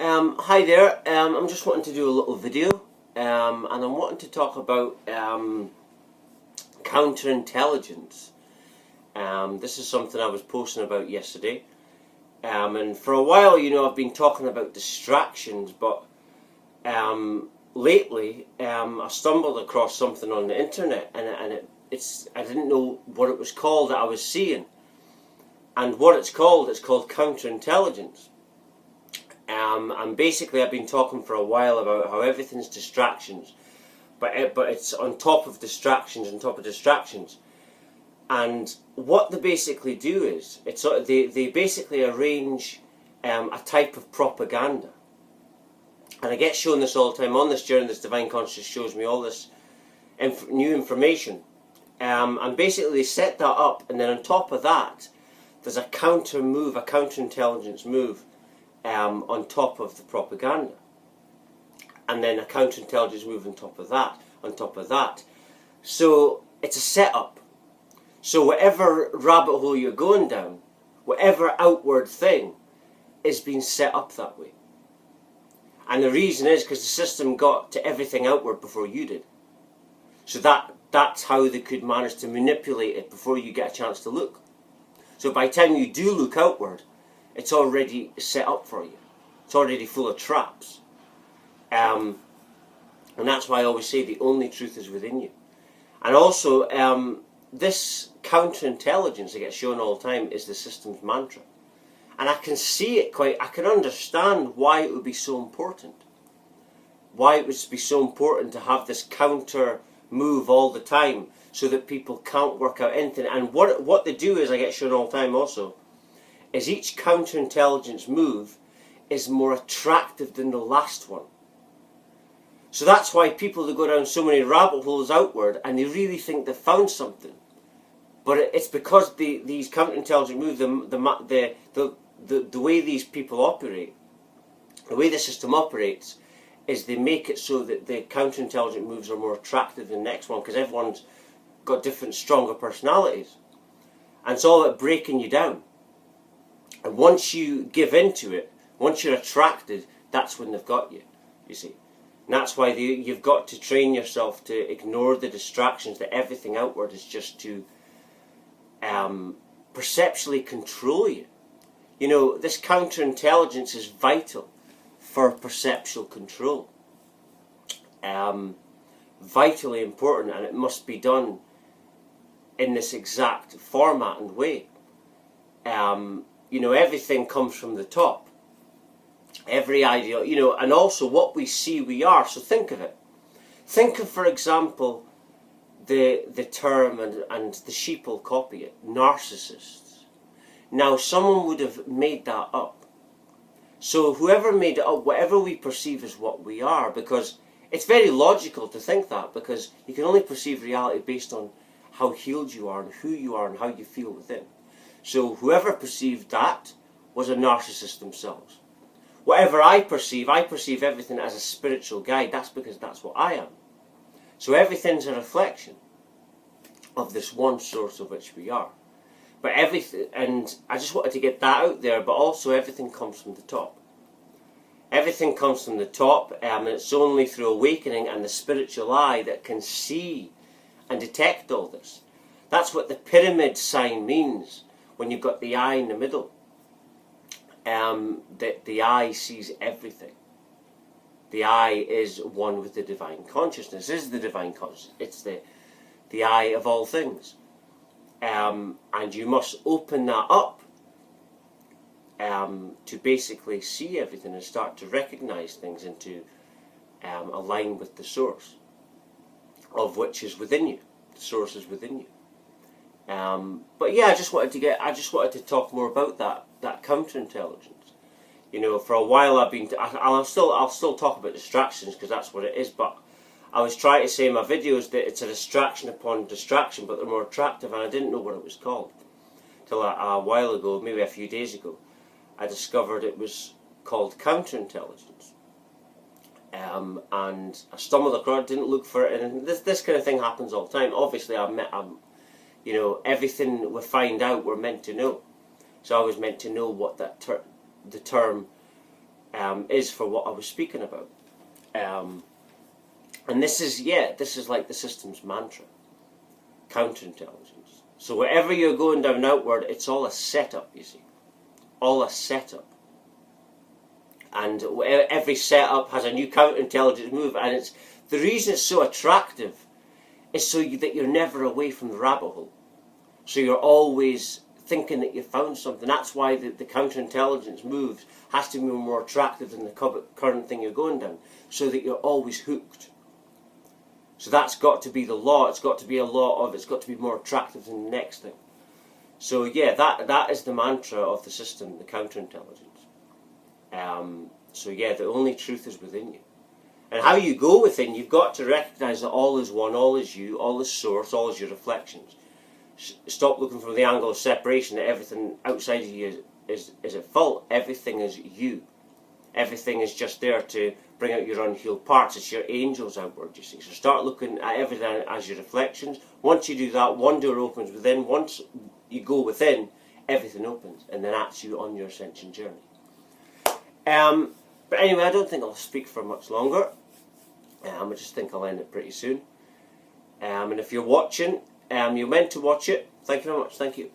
Hi there, I'm just wanting to do a little video and I'm wanting to talk about counterintelligence. This is something I was posting about yesterday, and for a while, I've been talking about distractions, but lately I stumbled across something on the internet, and I didn't know what it was called that I was seeing, and what it's called counterintelligence. And basically I've been talking for a while about how everything's distractions, but it's on top of distractions on top of distractions. And what they basically do is, they basically arrange a type of propaganda. And I get shown this all the time on this journey. This Divine Consciousness shows me all this new information. And basically they set that up, and then on top of that, there's a counter move, a counterintelligence move, on top of the propaganda, and then a counterintelligence move on top of that. So it's a setup. So whatever rabbit hole you're going down, whatever outward thing, is being set up that way. And the reason is because the system got to everything outward before you did. So that's how they could manage to manipulate it before you get a chance to look. So by the time you do look outward, it's already set up for you. It's already full of traps. And that's why I always say the only truth is within you. And also, this counterintelligence that gets shown all the time is the system's mantra. And I can see it I can understand why it would be so important. Why it would be so important to have this counter move all the time, so that people can't work out anything. And what they do is, I get shown all the time also, is each counterintelligence move is more attractive than the last one. So that's why people that go down so many rabbit holes outward, and they really think they've found something. But it's because these counterintelligence moves, the way these people operate, the way the system operates, is they make it so that the counterintelligence moves are more attractive than the next one, because everyone's got different, stronger personalities. And it's all about breaking you down. And once you give into it, once you're attracted, that's when they've got you, you see. And that's why you've got to train yourself to ignore the distractions, that everything outward is just to perceptually control you. You know, this counterintelligence is vital for perceptual control. Vitally important, and it must be done in this exact format and way. Everything comes from the top. Every idea, and also what we see we are. So think of it. Think of, for example, the term, and the sheep will copy it, narcissists. Now, someone would have made that up. So whoever made it up, whatever we perceive as what we are, because it's very logical to think that, because you can only perceive reality based on how healed you are, and who you are, and how you feel within. So whoever perceived that was a narcissist themselves. Whatever I perceive everything as a spiritual guide. That's because that's what I am. So everything's a reflection of this one source of which we are. But everything, and I just wanted to get that out there, but also everything comes from the top. Everything comes from the top, and it's only through awakening and the spiritual eye that can see and detect all this. That's what the pyramid sign means, when you've got the eye in the middle. That the eye sees everything. The eye is one with the divine consciousness. Is the divine consciousness. It's the eye of all things. And you must open that up to basically see everything and start to recognize things, and to align with the source, of which is within you. The source is within you. But yeah, I just wanted to talk more about that counterintelligence. For a while I'll still talk about distractions, because that's what it is. But I was trying to say in my videos that it's a distraction upon distraction, but they're more attractive, and I didn't know what it was called till a while ago, maybe a few days ago. I discovered it was called counterintelligence. And I stumbled across it, didn't look for it, and this kind of thing happens all the time. Obviously, everything we find out we're meant to know. So I was meant to know what the term is for what I was speaking about. And this is like the system's mantra. Counterintelligence. So wherever you're going down outward, it's all a setup, you see. All a setup. And every setup has a new counterintelligence move, and it's the reason it's so attractive is so that you're never away from the rabbit hole. So you're always thinking that you've found something. That's why the counterintelligence moves has to be more attractive than the current thing you're going down, so that you're always hooked. So that's got to be the law. It's got to be a law of, it's got to be more attractive than the next thing. So yeah, that is the mantra of the system, the counterintelligence. So yeah, the only truth is within you. And how you go within, you've got to recognise that all is one, all is you, all is source, all is your reflections. Stop looking from the angle of separation, that everything outside of you is at fault. Everything is you. Everything is just there to bring out your unhealed parts. It's your angels outward, you see. So start looking at everything as your reflections. Once you do that, one door opens within. Once you go within, everything opens. And then that's you on your ascension journey. But anyway, I don't think I'll speak for much longer. I just think I'll end it pretty soon. And if you're watching, you're meant to watch it. Thank you very much. Thank you.